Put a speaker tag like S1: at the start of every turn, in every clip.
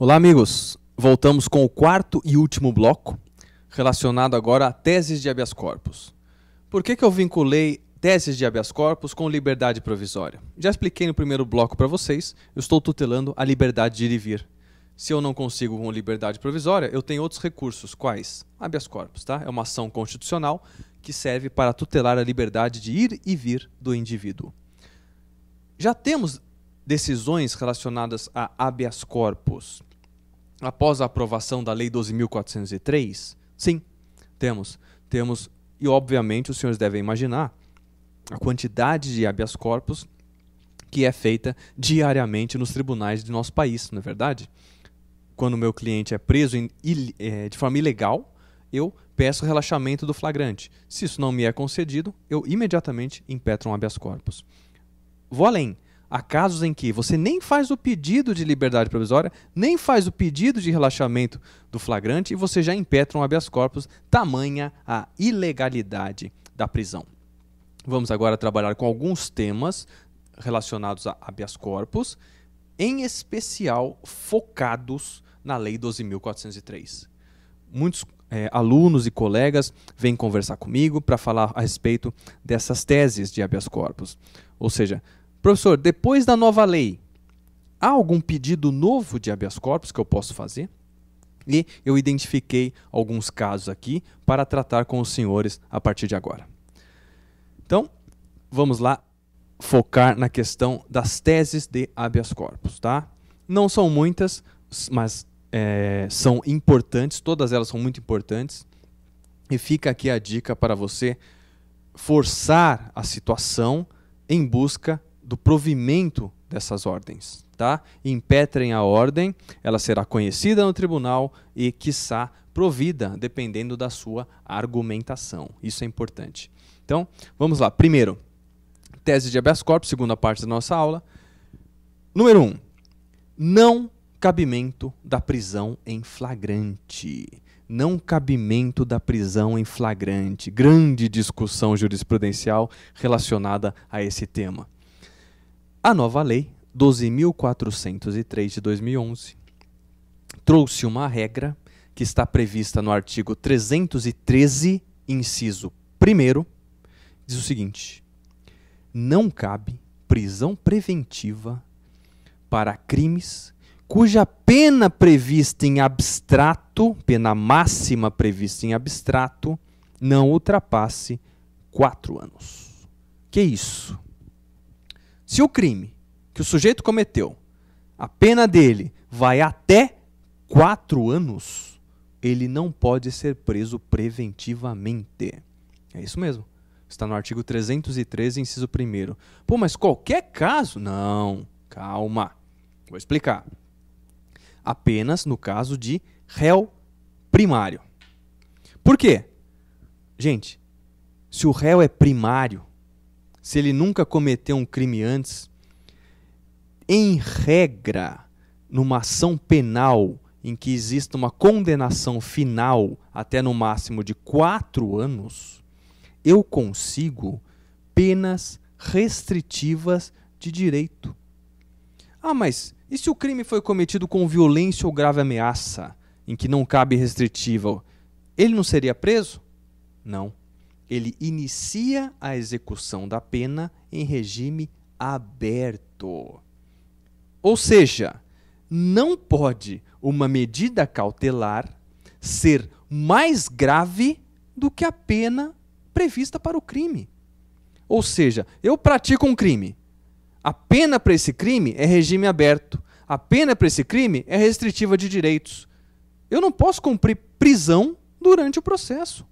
S1: Olá, amigos. Voltamos com o quarto e último bloco, relacionado agora a teses de habeas corpus. Por que eu vinculei teses de habeas corpus com liberdade provisória? Já expliquei no primeiro bloco para vocês, eu estou tutelando a liberdade de ir e vir. Se eu não consigo com liberdade provisória, eu tenho outros recursos. Quais? Habeas corpus, tá? É uma ação constitucional que serve para tutelar a liberdade de ir e vir do indivíduo. Já temos decisões relacionadas a habeas corpus após a aprovação da Lei 12.403? Sim, temos. E obviamente os senhores devem imaginar a quantidade de habeas corpus que é feita diariamente nos tribunais de nosso país, não é verdade? Quando o meu cliente é preso de forma ilegal, eu peço relaxamento do flagrante. Se isso não me é concedido, eu imediatamente impetro um habeas corpus. Vou além. Há casos em que você nem faz o pedido de liberdade provisória, nem faz o pedido de relaxamento do flagrante e você já impetra um habeas corpus, tamanha a ilegalidade da prisão. Vamos agora trabalhar com alguns temas relacionados a habeas corpus, em especial focados na Lei 12.403. Muitos alunos e colegas vêm conversar comigo para falar a respeito dessas teses de habeas corpus. Ou seja, professor, depois da nova lei, há algum pedido novo de habeas corpus que eu posso fazer? E eu identifiquei alguns casos aqui para tratar com os senhores a partir de agora. Então, vamos lá focar na questão das teses de habeas corpus, tá? Não são muitas, mas são importantes, todas elas são muito importantes. E fica aqui a dica para você forçar a situação em busca do provimento dessas ordens, tá? Impetrem a ordem, ela será conhecida no tribunal e, quiçá, provida, dependendo da sua argumentação. Isso é importante. Então, vamos lá. Primeiro, tese de habeas corpus, segunda parte da nossa aula. Número 1. Não cabimento da prisão em flagrante. Não cabimento da prisão em flagrante. Grande discussão jurisprudencial relacionada a esse tema. A nova lei 12.403 de 2011 trouxe uma regra que está prevista no artigo 313, inciso 1º, diz o seguinte: não cabe prisão preventiva para crimes cuja pena prevista em abstrato, pena máxima prevista em abstrato, não ultrapasse 4 anos. Que isso? Se o crime que o sujeito cometeu, a pena dele vai até 4 anos, ele não pode ser preso preventivamente. É isso mesmo. Está no artigo 313, inciso 1º. Pô, mas qualquer caso? Não, calma. Vou explicar. Apenas no caso de réu primário. Por quê? Gente, se o réu é primário, se ele nunca cometeu um crime antes, em regra, numa ação penal em que exista uma condenação final até no máximo de 4 anos, eu consigo penas restritivas de direito. Ah, mas e se o crime foi cometido com violência ou grave ameaça, em que não cabe restritiva, ele não seria preso? Não. Ele inicia a execução da pena em regime aberto. Ou seja, não pode uma medida cautelar ser mais grave do que a pena prevista para o crime. Ou seja, eu pratico um crime. A pena para esse crime é regime aberto. A pena para esse crime é restritiva de direitos. Eu não posso cumprir prisão durante o processo.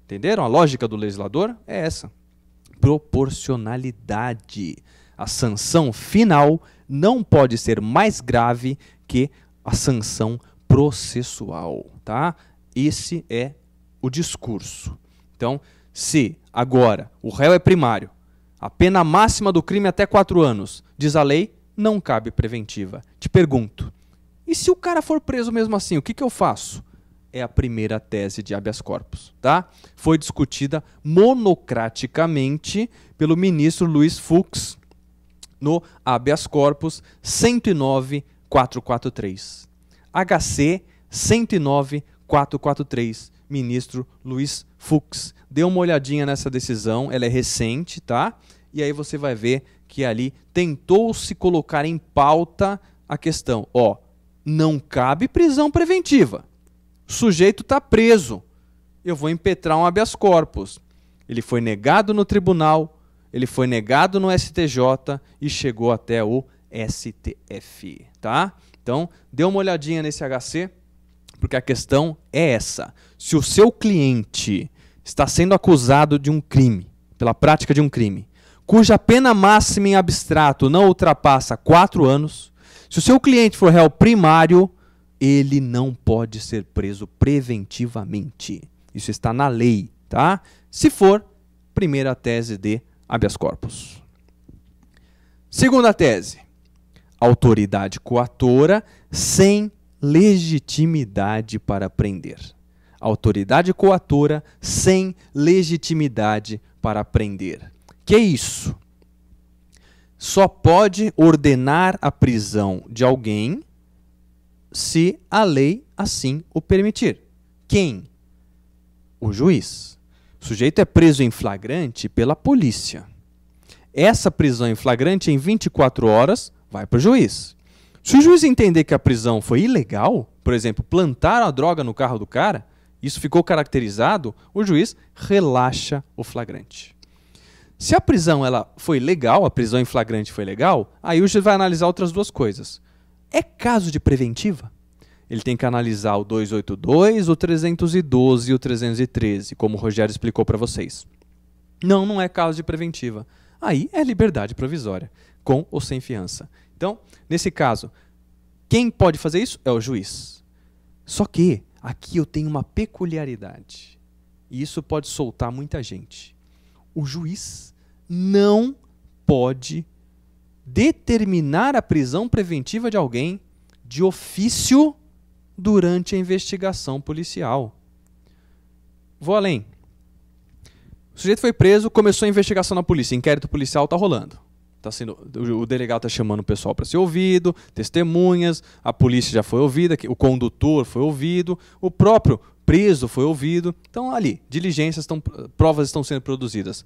S1: Entenderam? A lógica do legislador é essa. Proporcionalidade. A sanção final não pode ser mais grave que a sanção processual, tá? Esse é o discurso. Então, se agora o réu é primário, a pena máxima do crime é até 4 anos, diz a lei, não cabe preventiva. Te pergunto, e se o cara for preso mesmo assim, o que eu faço? É a primeira tese de habeas corpus, tá? Foi discutida monocraticamente pelo ministro Luiz Fux no habeas corpus 109.443. HC 109.443, ministro Luiz Fux. Dê uma olhadinha nessa decisão, ela é recente, tá? E aí você vai ver que ali tentou-se colocar em pauta a questão. Ó, não cabe prisão preventiva. O sujeito está preso. Eu vou impetrar um habeas corpus. Ele foi negado no tribunal, ele foi negado no STJ e chegou até o STF, tá? Então, dê uma olhadinha nesse HC, porque a questão é essa. Se o seu cliente está sendo acusado de um crime, pela prática de um crime, cuja pena máxima em abstrato não ultrapassa 4 anos, se o seu cliente for réu primário, ele não pode ser preso preventivamente. Isso está na lei, tá? Se for, primeira tese de habeas corpus. Segunda tese, autoridade coatora sem legitimidade para prender. Autoridade coatora sem legitimidade para prender. Que é isso? Só pode ordenar a prisão de alguém se a lei assim o permitir. Quem? O juiz. O sujeito é preso em flagrante pela polícia. Essa prisão em flagrante em 24 horas vai para o juiz. Se o juiz entender que a prisão foi ilegal, por exemplo, plantaram a droga no carro do cara, isso ficou caracterizado, o juiz relaxa o flagrante. Se a prisão foi legal, a prisão em flagrante foi legal, aí o juiz vai analisar outras duas coisas. É caso de preventiva? Ele tem que analisar o 282, o 312 e o 313, como o Rogério explicou para vocês. Não, não é caso de preventiva. Aí é liberdade provisória, com ou sem fiança. Então, nesse caso, quem pode fazer isso é o juiz. Só que aqui eu tenho uma peculiaridade, e isso pode soltar muita gente. O juiz não pode determinar a prisão preventiva de alguém de ofício durante a investigação policial. Vou além. O sujeito foi preso, começou a investigação na polícia, inquérito policial está rolando. O delegado está chamando o pessoal para ser ouvido, testemunhas, a polícia já foi ouvida, o condutor foi ouvido, o próprio preso foi ouvido. Então, ali, diligências, provas estão sendo produzidas.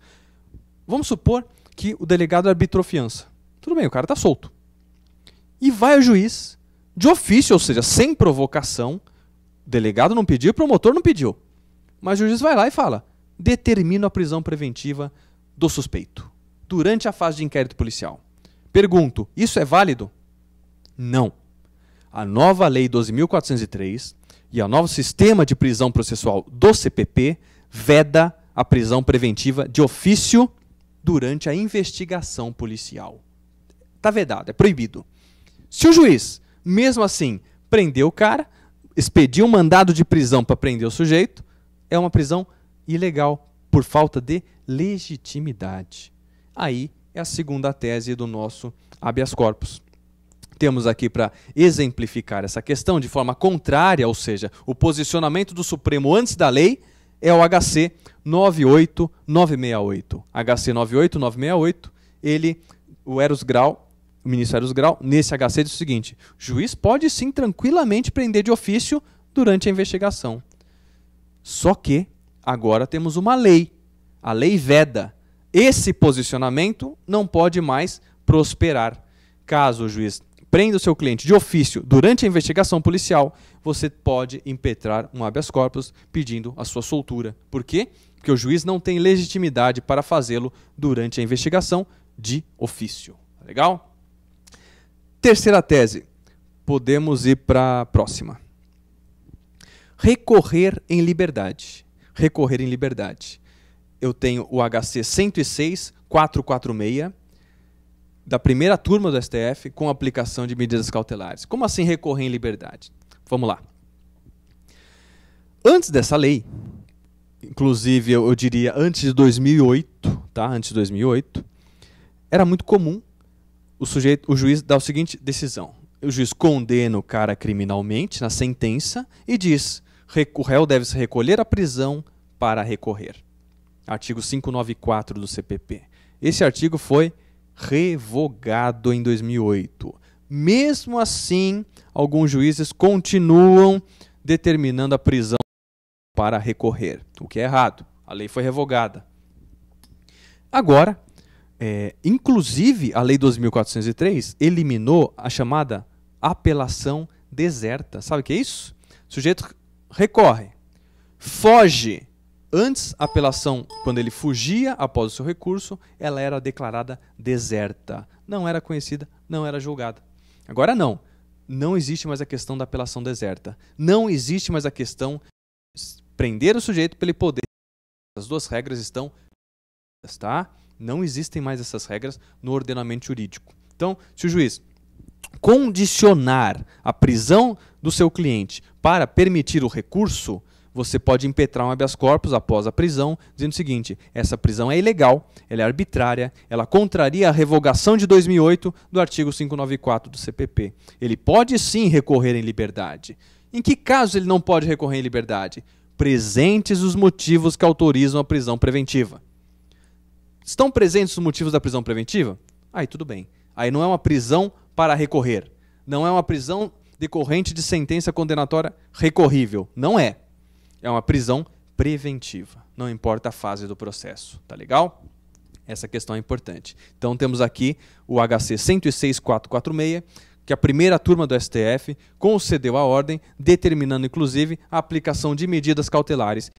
S1: Vamos supor que o delegado arbitrou fiança. Tudo bem, o cara está solto. E vai o juiz, de ofício, ou seja, sem provocação, o delegado não pediu, o promotor não pediu. Mas o juiz vai lá e fala, determina a prisão preventiva do suspeito durante a fase de inquérito policial. Pergunto, isso é válido? Não. A nova Lei 12.403 e o novo sistema de prisão processual do CPP veda a prisão preventiva de ofício durante a investigação policial. Está vedado, é proibido. Se o juiz, mesmo assim, prendeu o cara, expediu um mandado de prisão para prender o sujeito, é uma prisão ilegal por falta de legitimidade. Aí é a segunda tese do nosso habeas corpus. Temos aqui para exemplificar essa questão de forma contrária, ou seja, o posicionamento do Supremo antes da lei é o HC 98968. HC 98968, o ministro Eros Grau, nesse HC diz o seguinte, o juiz pode sim tranquilamente prender de ofício durante a investigação. Só que agora temos uma lei, a lei veda. Esse posicionamento não pode mais prosperar. Caso o juiz prenda o seu cliente de ofício durante a investigação policial, você pode impetrar um habeas corpus pedindo a sua soltura. Por quê? Porque o juiz não tem legitimidade para fazê-lo durante a investigação de ofício. Legal? Terceira tese. Podemos ir para a próxima. Recorrer em liberdade. Recorrer em liberdade. Eu tenho o HC 106.446 da primeira turma do STF com aplicação de medidas cautelares. Como assim recorrer em liberdade? Vamos lá. Antes dessa lei, inclusive eu diria antes de 2008, tá? Antes de 2008, era muito comum o juiz dar a seguinte decisão. O juiz condena o cara criminalmente na sentença e diz: o réu deve se recolher à prisão para recorrer. Artigo 594 do CPP. Esse artigo foi revogado em 2008. Mesmo assim, alguns juízes continuam determinando a prisão para recorrer, o que é errado. A lei foi revogada. Agora, inclusive, a Lei 2.403 eliminou a chamada apelação deserta. Sabe o que é isso? O sujeito recorre, foge. Antes, a apelação, quando ele fugia após o seu recurso, ela era declarada deserta. Não era conhecida, não era julgada. Agora não. Não existe mais a questão da apelação deserta. Não existe mais a questão de prender o sujeito para ele poder. As duas regras estão, tá? Não existem mais essas regras no ordenamento jurídico. Então, se o juiz condicionar a prisão do seu cliente para permitir o recurso, você pode impetrar um habeas corpus após a prisão, dizendo o seguinte: essa prisão é ilegal, ela é arbitrária, ela contraria a revogação de 2008 do artigo 594 do CPP. Ele pode sim recorrer em liberdade. Em que caso ele não pode recorrer em liberdade? Presentes os motivos que autorizam a prisão preventiva. Estão presentes os motivos da prisão preventiva? Aí tudo bem. Aí não é uma prisão para recorrer. Não é uma prisão decorrente de sentença condenatória recorrível. Não é. É uma prisão preventiva. Não importa a fase do processo. Tá legal? Essa questão é importante. Então temos aqui o HC 106.446, que a primeira turma do STF concedeu a ordem, determinando inclusive a aplicação de medidas cautelares.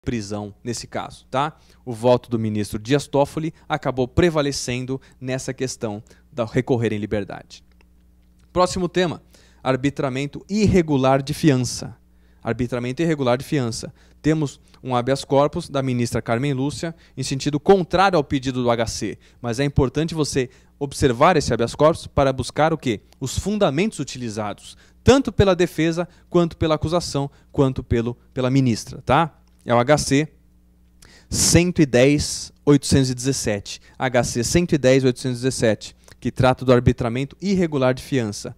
S1: Prisão nesse caso, tá? O voto do ministro Dias Toffoli acabou prevalecendo nessa questão da recorrer em liberdade. Próximo tema: arbitramento irregular de fiança. Arbitramento irregular de fiança. Temos um habeas corpus da ministra Carmen Lúcia em sentido contrário ao pedido do HC, mas é importante você observar esse habeas corpus para buscar o quê? Os fundamentos utilizados, tanto pela defesa, quanto pela acusação, quanto pela ministra, tá? É o HC 110.817. HC 110.817, que trata do arbitramento irregular de fiança.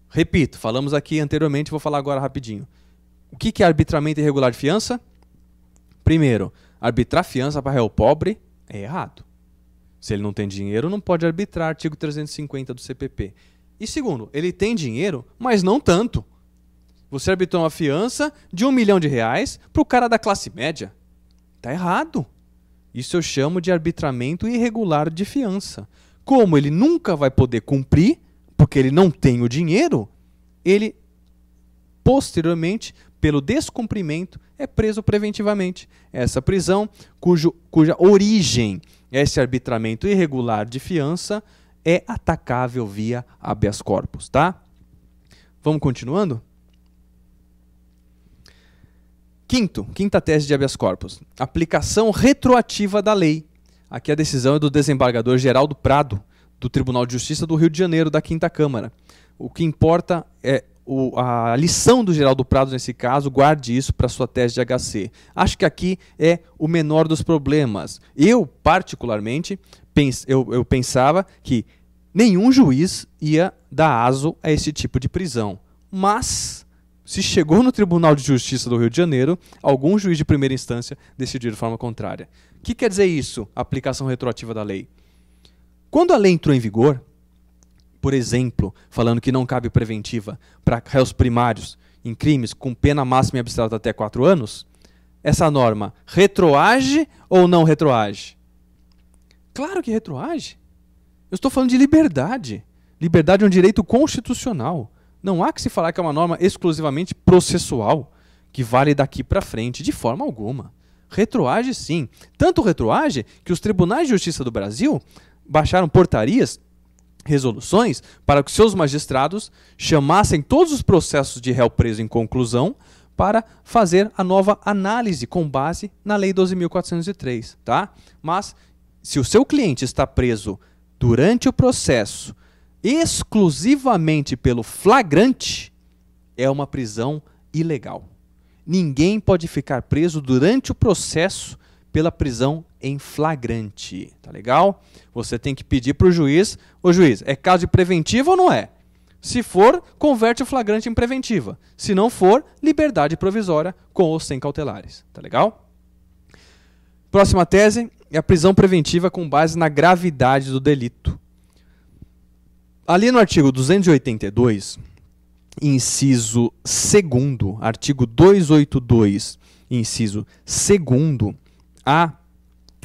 S1: Repito, falamos aqui anteriormente, vou falar agora rapidinho. O que é arbitramento irregular de fiança? Primeiro, arbitrar fiança para réu pobre é errado. Se ele não tem dinheiro, não pode arbitrar, artigo 350 do CPP. E segundo, ele tem dinheiro, mas não tanto. Você arbitrou uma fiança de R$1 milhão para o cara da classe média. Está errado. Isso eu chamo de arbitramento irregular de fiança. Como ele nunca vai poder cumprir, porque ele não tem o dinheiro, ele, posteriormente, pelo descumprimento, é preso preventivamente. Essa prisão, cuja origem é esse arbitramento irregular de fiança, é atacável via habeas corpus, tá? Vamos continuando? Quinta tese de habeas corpus. Aplicação retroativa da lei. Aqui a decisão é do desembargador Geraldo Prado, do Tribunal de Justiça do Rio de Janeiro, da Quinta Câmara. O que importa é a lição do Geraldo Prado nesse caso, guarde isso para sua tese de HC. Acho que aqui é o menor dos problemas. Eu, particularmente, eu pensava que nenhum juiz ia dar aso a esse tipo de prisão. Mas, se chegou no Tribunal de Justiça do Rio de Janeiro, algum juiz de primeira instância decidiu de forma contrária. O que quer dizer isso, aplicação retroativa da lei? Quando a lei entrou em vigor, por exemplo, falando que não cabe preventiva para réus primários em crimes com pena máxima e abstrata até 4 anos, essa norma retroage ou não retroage? Claro que retroage. Eu estou falando de liberdade. Liberdade é um direito constitucional. Não há que se falar que é uma norma exclusivamente processual, que vale daqui para frente, de forma alguma. Retroage sim. Tanto retroage que os tribunais de justiça do Brasil baixaram portarias, resoluções, para que seus magistrados chamassem todos os processos de réu preso em conclusão para fazer a nova análise com base na Lei 12.403. Tá? Mas, se o seu cliente está preso durante o processo exclusivamente pelo flagrante, é uma prisão ilegal. Ninguém pode ficar preso durante o processo pela prisão em flagrante. Tá legal? Você tem que pedir para o juiz: ô juiz, é caso de preventiva ou não é? Se for, converte o flagrante em preventiva. Se não for, liberdade provisória com ou sem cautelares. Tá legal? Próxima tese é a prisão preventiva com base na gravidade do delito. Ali no artigo 282, inciso 2º, artigo 282, inciso 2º, há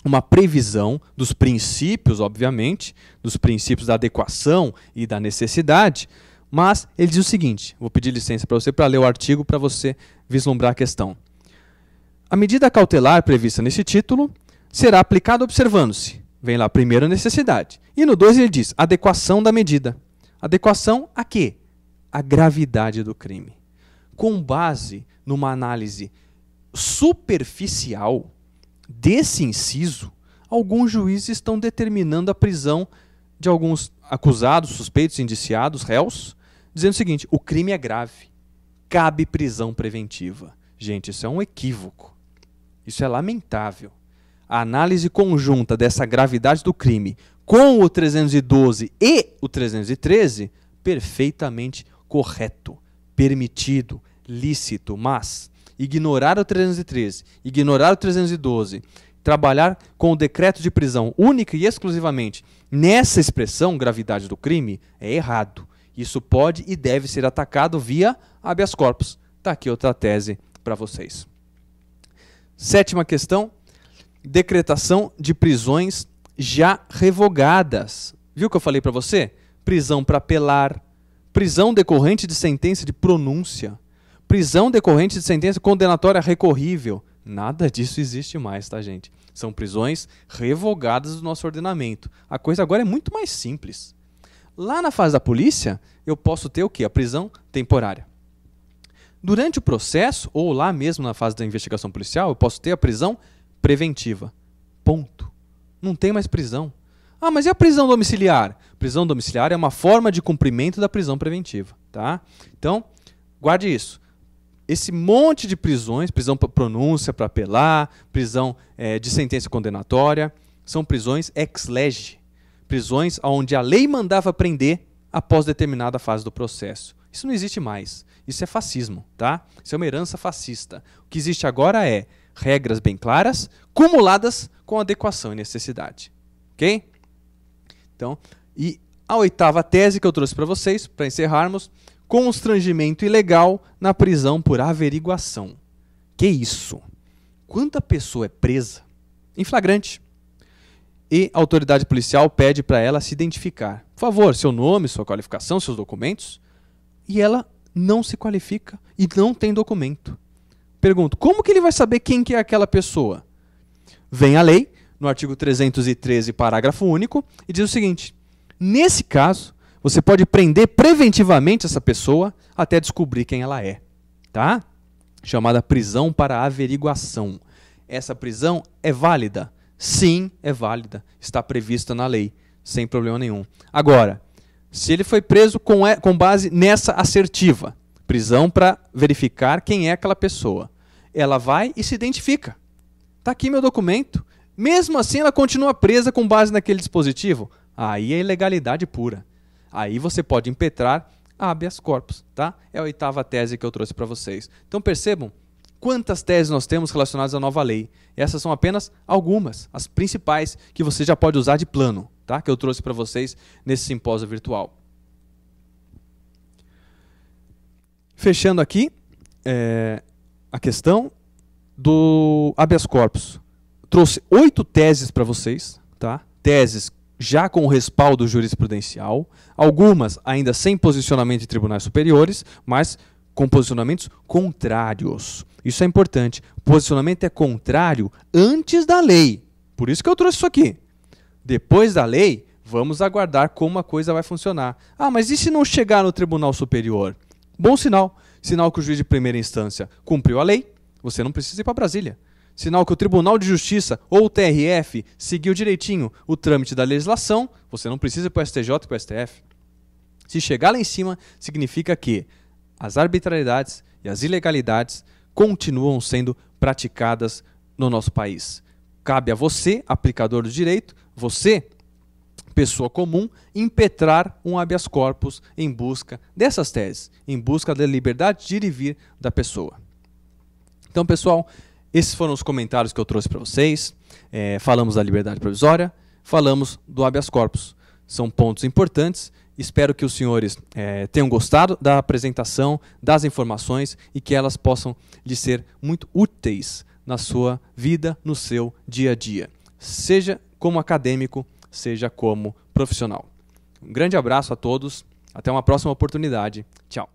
S1: uma previsão dos princípios, obviamente, dos princípios da adequação e da necessidade, mas ele diz o seguinte, vou pedir licença para você para ler o artigo para você vislumbrar a questão. A medida cautelar prevista nesse título será aplicada observando-se, vem lá primeiro a necessidade, e no 2 ele diz adequação da medida. Adequação a quê? A gravidade do crime. Com base numa análise superficial desse inciso, alguns juízes estão determinando a prisão de alguns acusados, suspeitos, indiciados, réus, dizendo o seguinte, o crime é grave, cabe prisão preventiva. Gente, isso é um equívoco. Isso é lamentável. A análise conjunta dessa gravidade do crime com o 312 e o 313, perfeitamente correto, permitido, lícito, mas ignorar o 313, ignorar o 312, trabalhar com o decreto de prisão única e exclusivamente nessa expressão, gravidade do crime, é errado. Isso pode e deve ser atacado via habeas corpus. Está aqui outra tese para vocês. 7ª questão, decretação de prisões já revogadas. Viu o que eu falei para você? Prisão para apelar, prisão decorrente de sentença de pronúncia, prisão decorrente de sentença condenatória recorrível. Nada disso existe mais, tá, gente? São prisões revogadas do nosso ordenamento. A coisa agora é muito mais simples. Lá na fase da polícia, eu posso ter o quê? A prisão temporária. Durante o processo, ou lá mesmo na fase da investigação policial, eu posso ter a prisão preventiva. Ponto. Não tem mais prisão. Ah, mas e a prisão domiciliar? Prisão domiciliar é uma forma de cumprimento da prisão preventiva, tá? Então, guarde isso. Esse monte de prisões, prisão para pronúncia, para apelar, prisão de sentença condenatória, são prisões ex lege, prisões onde a lei mandava prender após determinada fase do processo. Isso não existe mais. Isso é fascismo, tá? Isso é uma herança fascista. O que existe agora é regras bem claras, cumuladas com adequação e necessidade. Ok? Então, e a 8ª tese que eu trouxe para vocês, para encerrarmos, constrangimento ilegal na prisão por averiguação. Que isso? Quando a pessoa é presa em flagrante e a autoridade policial pede para ela se identificar. Por favor, seu nome, sua qualificação, seus documentos. E ela não se qualifica e não tem documento. Pergunto, como que ele vai saber quem que é aquela pessoa? Vem a lei, no artigo 313, parágrafo único, e diz o seguinte, nesse caso, você pode prender preventivamente essa pessoa até descobrir quem ela é, tá? Chamada prisão para averiguação. Essa prisão é válida? Sim, é válida. Está prevista na lei, sem problema nenhum. Agora, se ele foi preso com base nessa assertiva, prisão para verificar quem é aquela pessoa, ela vai e se identifica. Está aqui meu documento. Mesmo assim, ela continua presa com base naquele dispositivo. Aí é ilegalidade pura. Aí você pode impetrar habeas corpus, tá? É a 8ª tese que eu trouxe para vocês. Então percebam quantas teses nós temos relacionadas à nova lei. Essas são apenas algumas, as principais que você já pode usar de plano, tá? Que eu trouxe para vocês nesse simpósio virtual. Fechando aqui a questão do habeas corpus. Trouxe 8 teses para vocês, tá? Teses já com respaldo jurisprudencial, algumas ainda sem posicionamento de tribunais superiores, mas com posicionamentos contrários. Isso é importante. O posicionamento é contrário antes da lei. Por isso que eu trouxe isso aqui. Depois da lei, vamos aguardar como a coisa vai funcionar. Ah, mas e se não chegar no tribunal superior? Bom sinal. Sinal que o juiz de primeira instância cumpriu a lei, você não precisa ir para Brasília. Sinal que o Tribunal de Justiça ou o TRF seguiu direitinho o trâmite da legislação, você não precisa ir para o STJ e para o STF. Se chegar lá em cima, significa que as arbitrariedades e as ilegalidades continuam sendo praticadas no nosso país. Cabe a você, aplicador do direito, você, pessoa comum, impetrar um habeas corpus em busca dessas teses, em busca da liberdade de ir e vir da pessoa. Então, pessoal, esses foram os comentários que eu trouxe para vocês. Falamos da liberdade provisória, falamos do habeas corpus. São pontos importantes Espero que os senhores tenham gostado da apresentação, das informações e que elas possam lhe ser muito úteis na sua vida, no seu dia a dia, seja como acadêmico, seja como profissional. Um grande abraço a todos, até uma próxima oportunidade. Tchau.